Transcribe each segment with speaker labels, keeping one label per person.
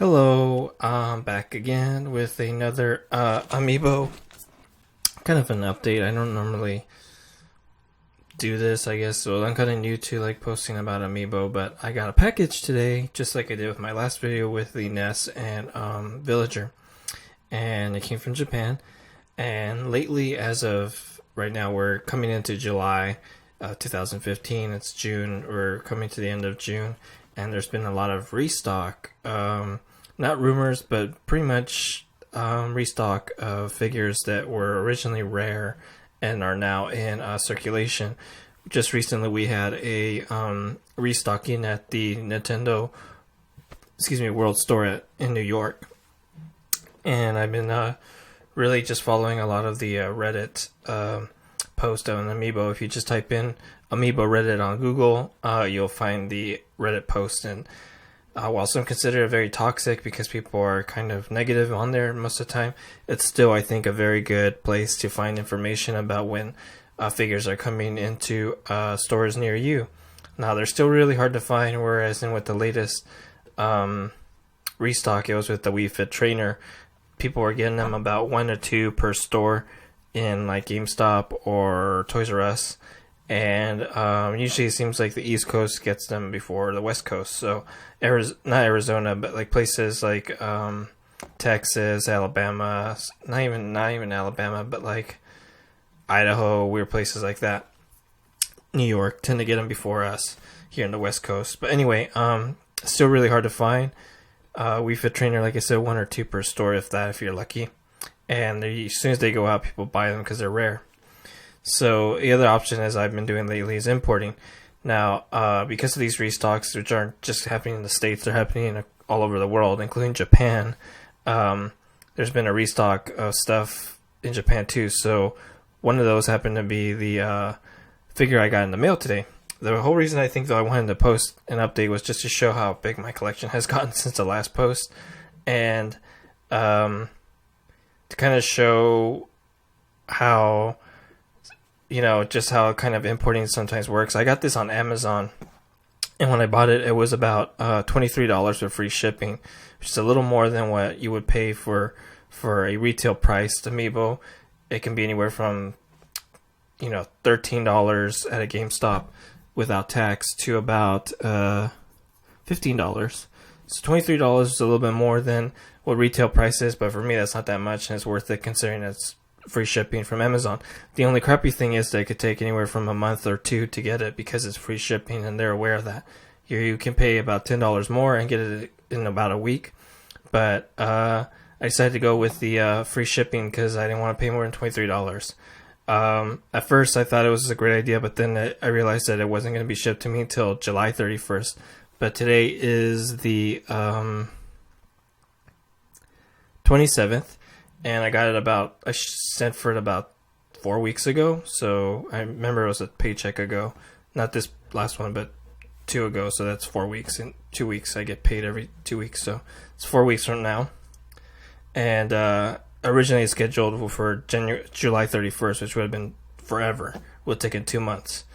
Speaker 1: Hello, I'm back again with another amiibo. Kind of an update. I don't normally do this, I guess, so I'm kind of new to like posting about amiibo, but I got a package today, just like I did with my last video with the Ness and Villager, and it came from Japan. And lately, as of right now, we're coming into July 2015. It's June. We're coming to the end of June, and there's been a lot of restock. Not rumors, but pretty much restock of figures that were originally rare and are now in circulation. Just recently, we had a restocking at the Nintendo, World Store in New York, and I've been really just following a lot of the Reddit post on Amiibo. If you just type in Amiibo Reddit on Google, you'll find the Reddit post. And while some consider it very toxic because people are kind of negative on there most of the time, it's still, I think, a very good place to find information about when figures are coming into stores near you. Now, they're still really hard to find, whereas with the latest restock, it was with the Wii Fit Trainer. People were getting them about 1 or 2 per store in like GameStop or Toys R Us. And usually it seems like the East Coast gets them before the West Coast. So not Arizona, but like places like Texas, Alabama, not even Alabama, but like Idaho, weird places like that. New York tend to get them before us here in the West Coast. But anyway, still really hard to find. Wii Fit Trainer, like I said, 1 or 2 per store, if you're lucky. And as soon as they go out, people buy them because they're rare. So the other option, as I've been doing lately, is importing. Now, because of these restocks, which aren't just happening in the States, they're happening all over the world, including Japan. There's been a restock of stuff in Japan too. So one of those happened to be the figure I got in the mail today. The whole reason I think that I wanted to post an update was just to show how big my collection has gotten since the last post, and to kind of show how, just how kind of importing sometimes works. I got this on Amazon, and when I bought it, it was about $23 with free shipping, which is a little more than what you would pay for a retail priced amiibo. It can be anywhere from $13 at a GameStop without tax to about $15. So $23 is a little bit more than what retail price is, but for me that's not that much, and it's worth it considering it's free shipping from Amazon. The only crappy thing is that it could take anywhere from a month or 2 to get it because it's free shipping, and they're aware of that. You can pay about $10 more and get it in about a week, but I decided to go with the free shipping because I didn't want to pay more than $23. At first I thought it was a great idea, but then I realized that it wasn't going to be shipped to me until July 31st. But today is the 27th, and I sent for it about 4 weeks ago. So I remember it was a paycheck ago, not this last one, but 2 ago. So that's 4 weeks. In 2 weeks, I get paid every 2 weeks. So it's 4 weeks from now. And originally scheduled for July 31st, which would have been forever. Would have taken 2 months.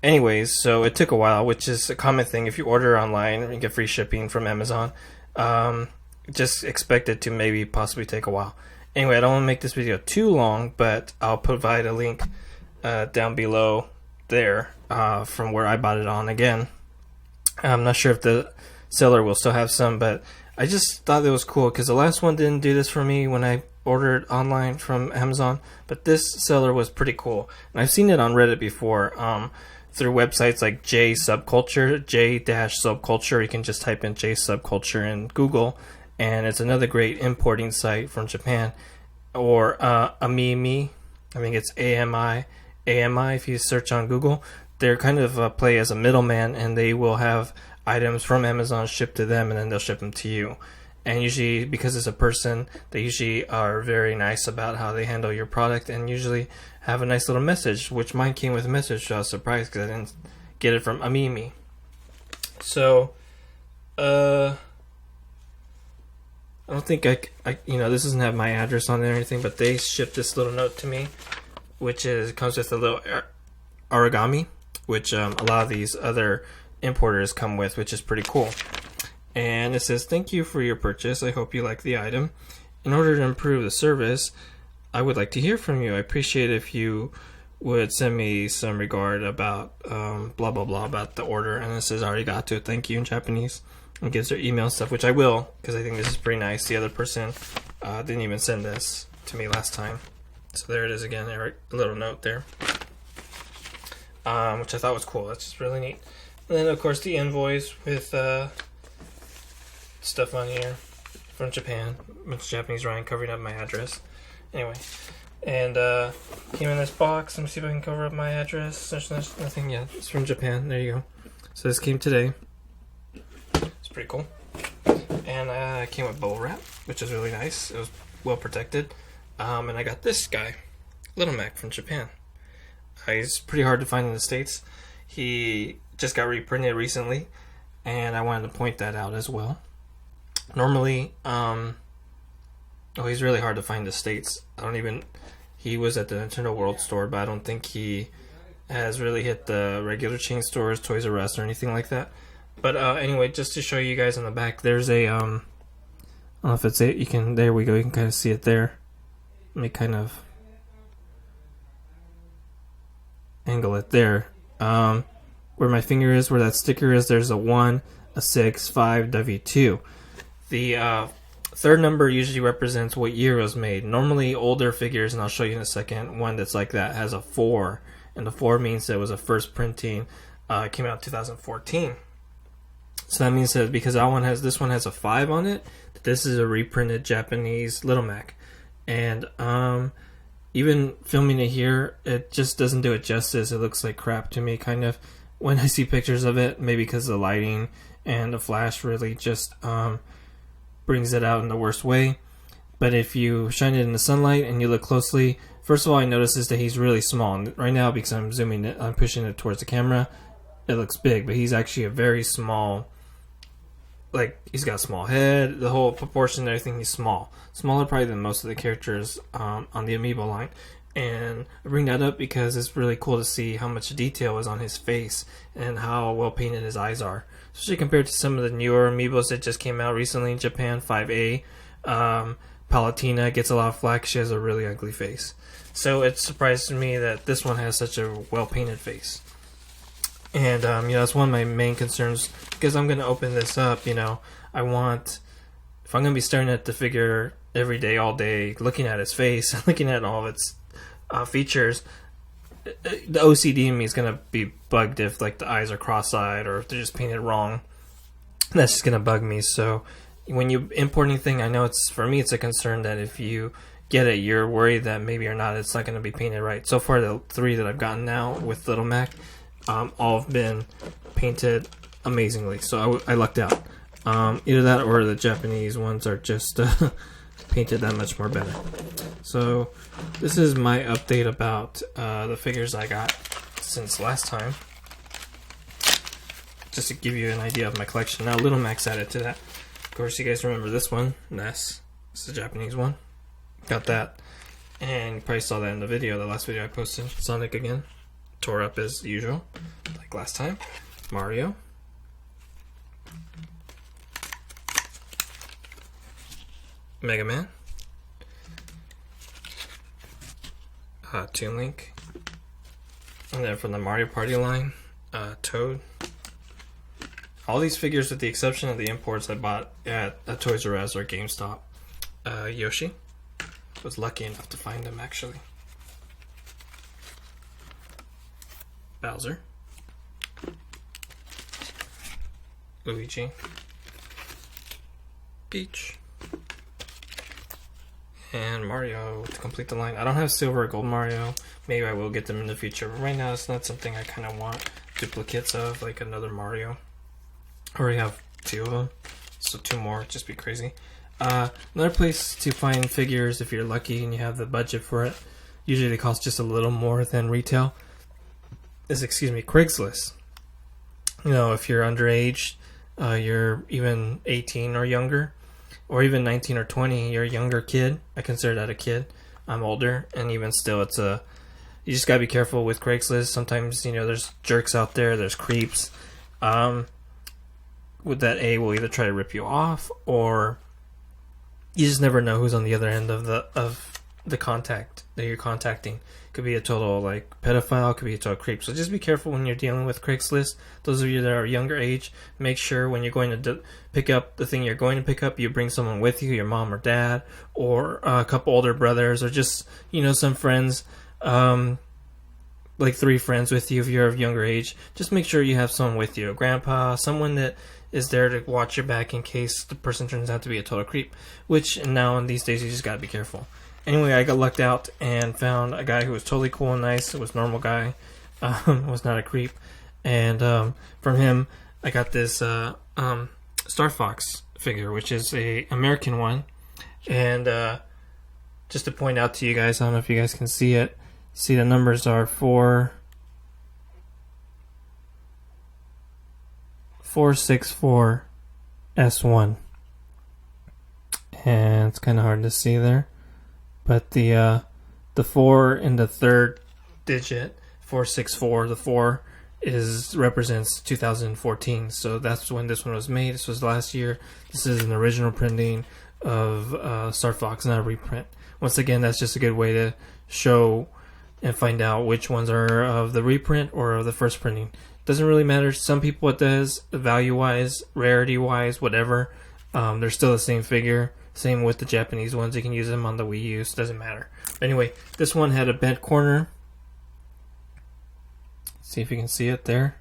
Speaker 1: Anyways, so it took a while, which is a common thing. If you order online and get free shipping from Amazon, just expect it to maybe possibly take a while. Anyway, I don't want to make this video too long, but I'll provide a link down below there from where I bought it on. Again, I'm not sure if the seller will still have some, but I just thought it was cool because the last one didn't do this for me when I ordered online from Amazon, but this seller was pretty cool. And I've seen it on Reddit before through websites like J-Subculture. You can just type in J-Subculture in Google, and it's another great importing site from Japan. Or Amimi, I think it's AMI if you search on Google. They're kind of play as a middleman, and they will have items from Amazon shipped to them, and then they'll ship them to you. And usually, because it's a person, they usually are very nice about how they handle your product, and usually have a nice little message, which mine came with a message, so I was surprised because I didn't get it from Amimi. So, I don't think I this doesn't have my address on it or anything, but they shipped this little note to me, which comes with a little origami, which a lot of these other importers come with, which is pretty cool. And it says, "Thank you for your purchase. I hope you like the item. In order to improve the service, I would like to hear from you. I appreciate if you would send me some regard about blah blah blah about the order." And it says, "Arigato, thank you" in Japanese. And gives their email and stuff, which I will, because I think this is pretty nice. The other person didn't even send this to me last time. So there it is again, a little note there. Which I thought was cool. That's just really neat. And then, of course, the invoice with stuff on here from Japan. It's Japanese writing covering up my address. Anyway. And came in this box. Let me see if I can cover up my address. There's nothing yet. It's from Japan. There you go. So this came today. It's pretty cool. And it came with bubble wrap, which is really nice. It was well protected. And I got this guy, Little Mac from Japan. He's pretty hard to find in the States. He just got reprinted recently, and I wanted to point that out as well. Normally, he's really hard to find in the States. He was at the Nintendo World Store, but I don't think he has really hit the regular chain stores, Toys R Us, or anything like that. But anyway, just to show you guys on the back, there's a, I don't know if it's it, there we go, you can kind of see it there. Let me kind of angle it there. Where my finger is, where that sticker is, there's a 1, a 6, 5, W2. The third number usually represents what year it was made. Normally, older figures, and I'll show you in a second, one that's like that has a 4, and the 4 means that it was a first printing. It came out in 2014. So that means that because this one has a 5 on it, that this is a reprinted Japanese Little Mac. And even filming it here, it just doesn't do it justice. It looks like crap to me, kind of, when I see pictures of it. Maybe because the lighting and the flash really just brings it out in the worst way. But if you shine it in the sunlight and you look closely, first of all, I notice that he's really small. And right now, because I'm pushing it towards the camera, it looks big. But he's actually a very small. Like, he's got a small head, the whole proportion and everything, he's small. Smaller probably than most of the characters on the Amiibo line. And I bring that up because it's really cool to see how much detail is on his face and how well painted his eyes are. Especially compared to some of the newer Amiibos that just came out recently in Japan, 5A. Palatina gets a lot of flack, she has a really ugly face. So it surprised me that this one has such a well painted face. And, that's one of my main concerns, because I'm going to open this up, if I'm going to be staring at the figure every day, all day, looking at his face, looking at all of its features, the OCD in me is going to be bugged if, like, the eyes are cross-eyed, or if they're just painted wrong. That's just going to bug me. So, when you import anything, I know for me, it's a concern that if you get it, you're worried that maybe or not, it's not going to be painted right. So far, the 3 that I've gotten now with Little Mac, all have been painted amazingly, so I lucked out. Either that or the Japanese ones are just painted that much more better. So this is my update about the figures I got since last time, just to give you an idea of my collection. Now Little Mac's added to that. Of course, you guys remember this one, Ness. It's the Japanese one. Got that, and you probably saw that in the video, the last video I posted. Sonic again. Tore up as usual, like last time. Mario. Mega Man. Toon Link. And then from the Mario Party line, Toad. All these figures, with the exception of the imports I bought at a Toys R Us or GameStop. Yoshi. Was lucky enough to find them, actually. Bowser, Luigi, Peach, and Mario to complete the line. I don't have silver or gold Mario. Maybe I will get them in the future, but right now it's not something I kind of want duplicates of, like another Mario. I already have 2 of them, so 2 more would just be crazy. Another place to find figures, if you're lucky and you have the budget for it, usually they cost just a little more than retail, is, Craigslist. If you're underage, you're even 18 or younger, or even 19 or 20, you're a younger kid. I consider that a kid. I'm older, and even still, you just gotta be careful with Craigslist. Sometimes, there's jerks out there, there's creeps. that A will either try to rip you off, or you just never know who's on the other end of the contact that you're contacting. Could be a total like pedophile, could be a total creep. So just be careful when you're dealing with Craigslist. Those of you that are younger age, make sure when you're going to pick up the thing you're going to pick up, you bring someone with you, your mom or dad, or a couple older brothers, or just some friends, like 3 friends with you if you're of younger age. Just make sure you have someone with you, a grandpa, someone that is there to watch your back in case the person turns out to be a total creep. Which now in these days you just gotta be careful. Anyway, I got lucked out and found a guy who was totally cool and nice. It was a normal guy. Was not a creep. And from him, I got this Star Fox figure, which is a American one. And just to point out to you guys, I don't know if you guys can see it. See, the numbers are 464 S1. And it's kind of hard to see there. But the 4 in the third digit, 464, the 4 represents 2014. So that's when this one was made. This was last year. This is an original printing of Star Fox, not a reprint. Once again, that's just a good way to show and find out which ones are of the reprint or of the first printing. Doesn't really matter. Some people it does, value-wise, rarity-wise, whatever. They're still the same figure. Same with the Japanese ones. You can use them on the Wii U. So it doesn't matter. Anyway, this one had a bent corner. See if you can see it there.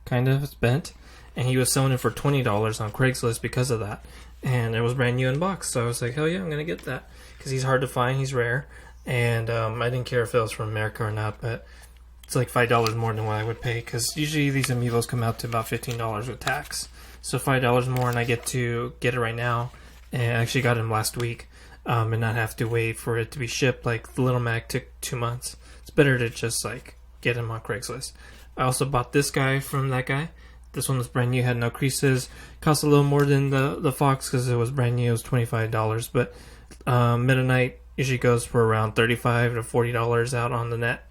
Speaker 1: Kind of. It's bent. And he was selling it for $20 on Craigslist because of that. And it was brand new in box. So I was like, hell yeah, I'm going to get that. Because he's hard to find. He's rare. And I didn't care if it was from America or not. But it's like $5 more than what I would pay. Because usually these amiibos come out to about $15 with tax. So $5 more, and I get to get it right now. And I actually got him last week, and not have to wait for it to be shipped. Like the Little Mac took 2 months. It's better to just like get him on Craigslist. I also bought this guy from that guy. This one was brand new, had no creases. Cost a little more than the Fox because it was brand new. It was $25, but Meta Knight usually goes for around $35 to $40 out on the net.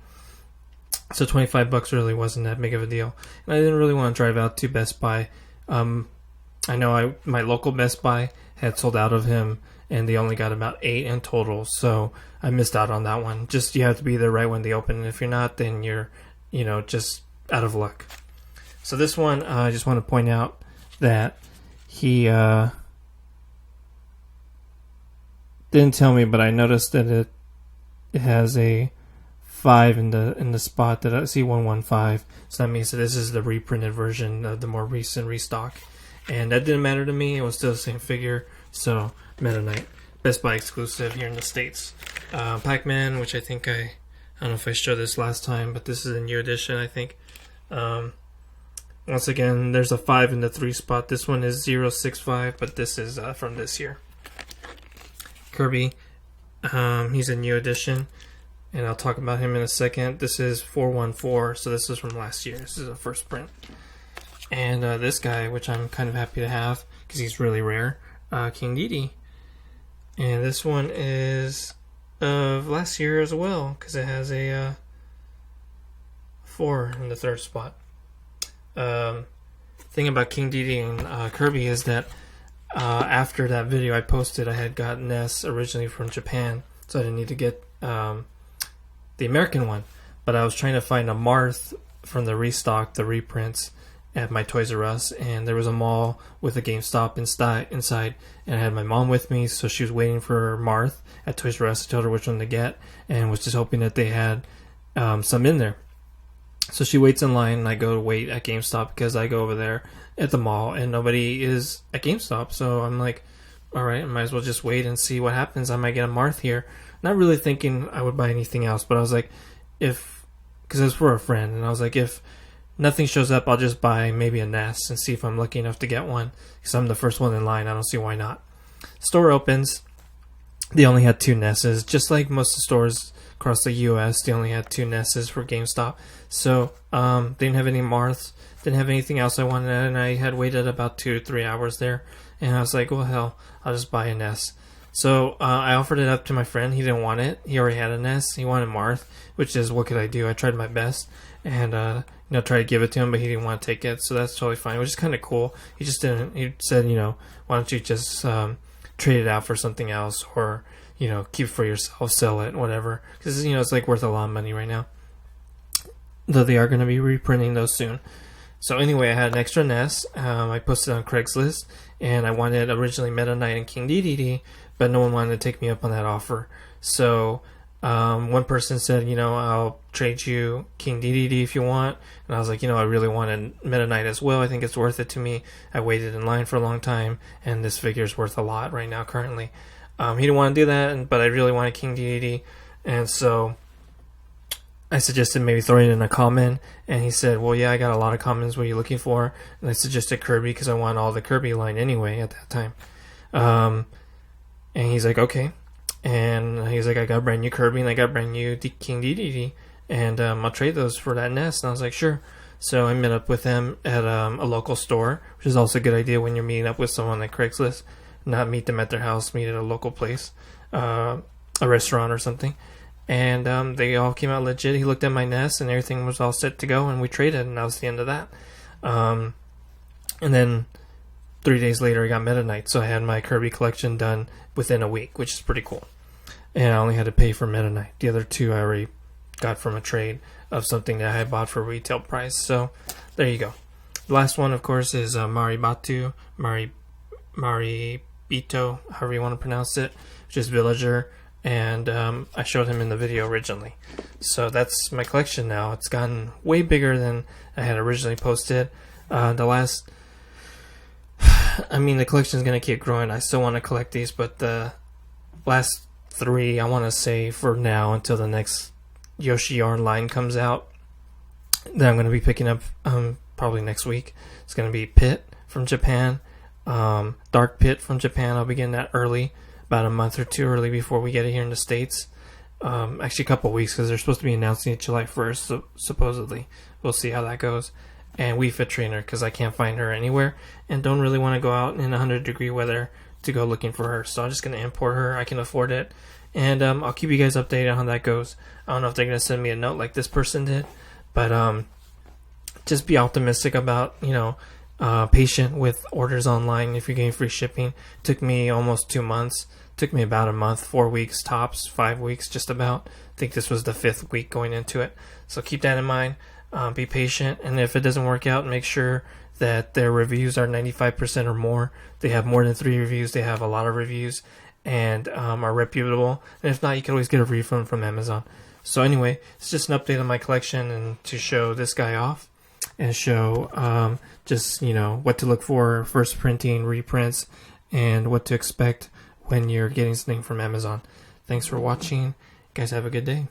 Speaker 1: So $25 really wasn't that big of a deal. And I didn't really want to drive out to Best Buy. I know my local Best Buy had sold out of him, and they only got about 8 in total, so I missed out on that one. Just, you have to be there right when they open, and if you're not, then you're, just out of luck. So this one, I just want to point out that he didn't tell me, but I noticed that it has a 5 in the spot that I see 115. So that means that this is the reprinted version of the more recent restock. And that didn't matter to me. It was still the same figure. So, Meta Knight. Best Buy exclusive here in the States. Pac-Man, which I think I don't know if I showed this last time, but this is a new edition, I think. Once again, there's a 5 in the 3 spot. This one is 065, but this is from this year. Kirby. He's a new edition, and I'll talk about him in a second. This is 414, so this is from last year. This is a first print. And this guy, which I'm kind of happy to have because he's really rare, King Dedede. And this one is of last year as well because it has a 4 in the 3rd spot. Thing about King Dedede and Kirby is that after that video I posted, I had gotten this originally from Japan, so I didn't need to get the American one. But I was trying to find a Marth from the restock, the reprints, at my Toys R Us, and there was a mall with a GameStop inside, and I had my mom with me, so she was waiting for Marth at Toys R Us. I told her which one to get, and was just hoping that they had some in there. So she waits in line, and I go to wait at GameStop because I go over there at the mall, and nobody is at GameStop, so I'm like, alright, I might as well just wait and see what happens. I might get a Marth here. Not really thinking I would buy anything else, but I was like, because it was for a friend, and I was like, if nothing shows up, I'll just buy maybe a NES and see if I'm lucky enough to get one. Because I'm the first one in line. I don't see why not. Store opens. They only had 2 NESs. Just like most of the stores across the U.S., they only had 2 NESs for GameStop. So, they didn't have any Marths. Didn't have anything else I wanted. And I had waited about 2 to 3 hours there. And I was like, well, hell, I'll just buy a NES. So, I offered it up to my friend. He didn't want it. He already had a NES. He wanted Marth. Which is, what could I do? I tried my best. And try to give it to him, but he didn't want to take it, so that's totally fine, which is kind of cool. He just didn't. He said, why don't you just trade it out for something else, or keep it for yourself, sell it, whatever, because it's like worth a lot of money right now. Though they are going to be reprinting those soon. So anyway, I had an extra NES. I posted on Craigslist, and I wanted originally Meta Knight and King Dedede, but no one wanted to take me up on that offer. So one person said, I'll trade you King Dedede if you want. And I was like, I really wanted Meta Knight as well. I think it's worth it to me. I waited in line for a long time, and this figure is worth a lot right now currently. He didn't want to do that, but I really wanted King Dedede. And so I suggested maybe throwing in a common, and he said, well, yeah, I got a lot of commons. What are you looking for? And I suggested Kirby because I want all the Kirby line anyway at that time. And he's like, okay. And he's like, I got brand new Kirby and I got brand new King Dedede, and I'll trade those for that NES. And I was like, sure. So I met up with him at a local store, which is also a good idea when you're meeting up with someone like Craigslist. Not meet them at their house, meet at a local place, a restaurant or something. And they all came out legit. He looked at my NES and everything was all set to go, and we traded, and that was the end of that. And then 3 days later, I got Meta Knight, so I had my Kirby collection done within a week, which is pretty cool. And I only had to pay for Meta Knight. The other two I already got from a trade of something that I had bought for retail price. So there you go. The last one, of course, is Maribito, however you want to pronounce it, which is Villager. And I showed him in the video originally. So that's my collection now. It's gotten way bigger than I had originally posted. The collection is going to keep growing. I still want to collect these, but the last three, I want to say for now until the next Yoshi Yarn line comes out, that I'm going to be picking up probably next week. It's going to be Pit from Japan, Dark Pit from Japan. I'll be getting that early, about a month or two early before we get it here in the States. Actually a couple of weeks, because they're supposed to be announcing it July 1st, so supposedly. We'll see how that goes. And Wii Fit Trainer, because I can't find her anywhere and don't really want to go out in 100-degree weather to go looking for her. So I'm just going to import her. I can afford it. And I'll keep you guys updated on how that goes. I don't know if they're going to send me a note like this person did, but just be optimistic about, patient with orders online if you're getting free shipping. It took me almost 2 months. It took me about a month, 4 weeks tops, 5 weeks just about. I think this was the 5th week going into it. So keep that in mind. Be patient, and if it doesn't work out, make sure that their reviews are 95% or more. They have more than 3 reviews. They have a lot of reviews and are reputable. And if not, you can always get a refund from Amazon. So anyway, it's just an update on my collection and to show this guy off and show what to look for, first printing, reprints, and what to expect when you're getting something from Amazon. Thanks for watching. You guys have a good day.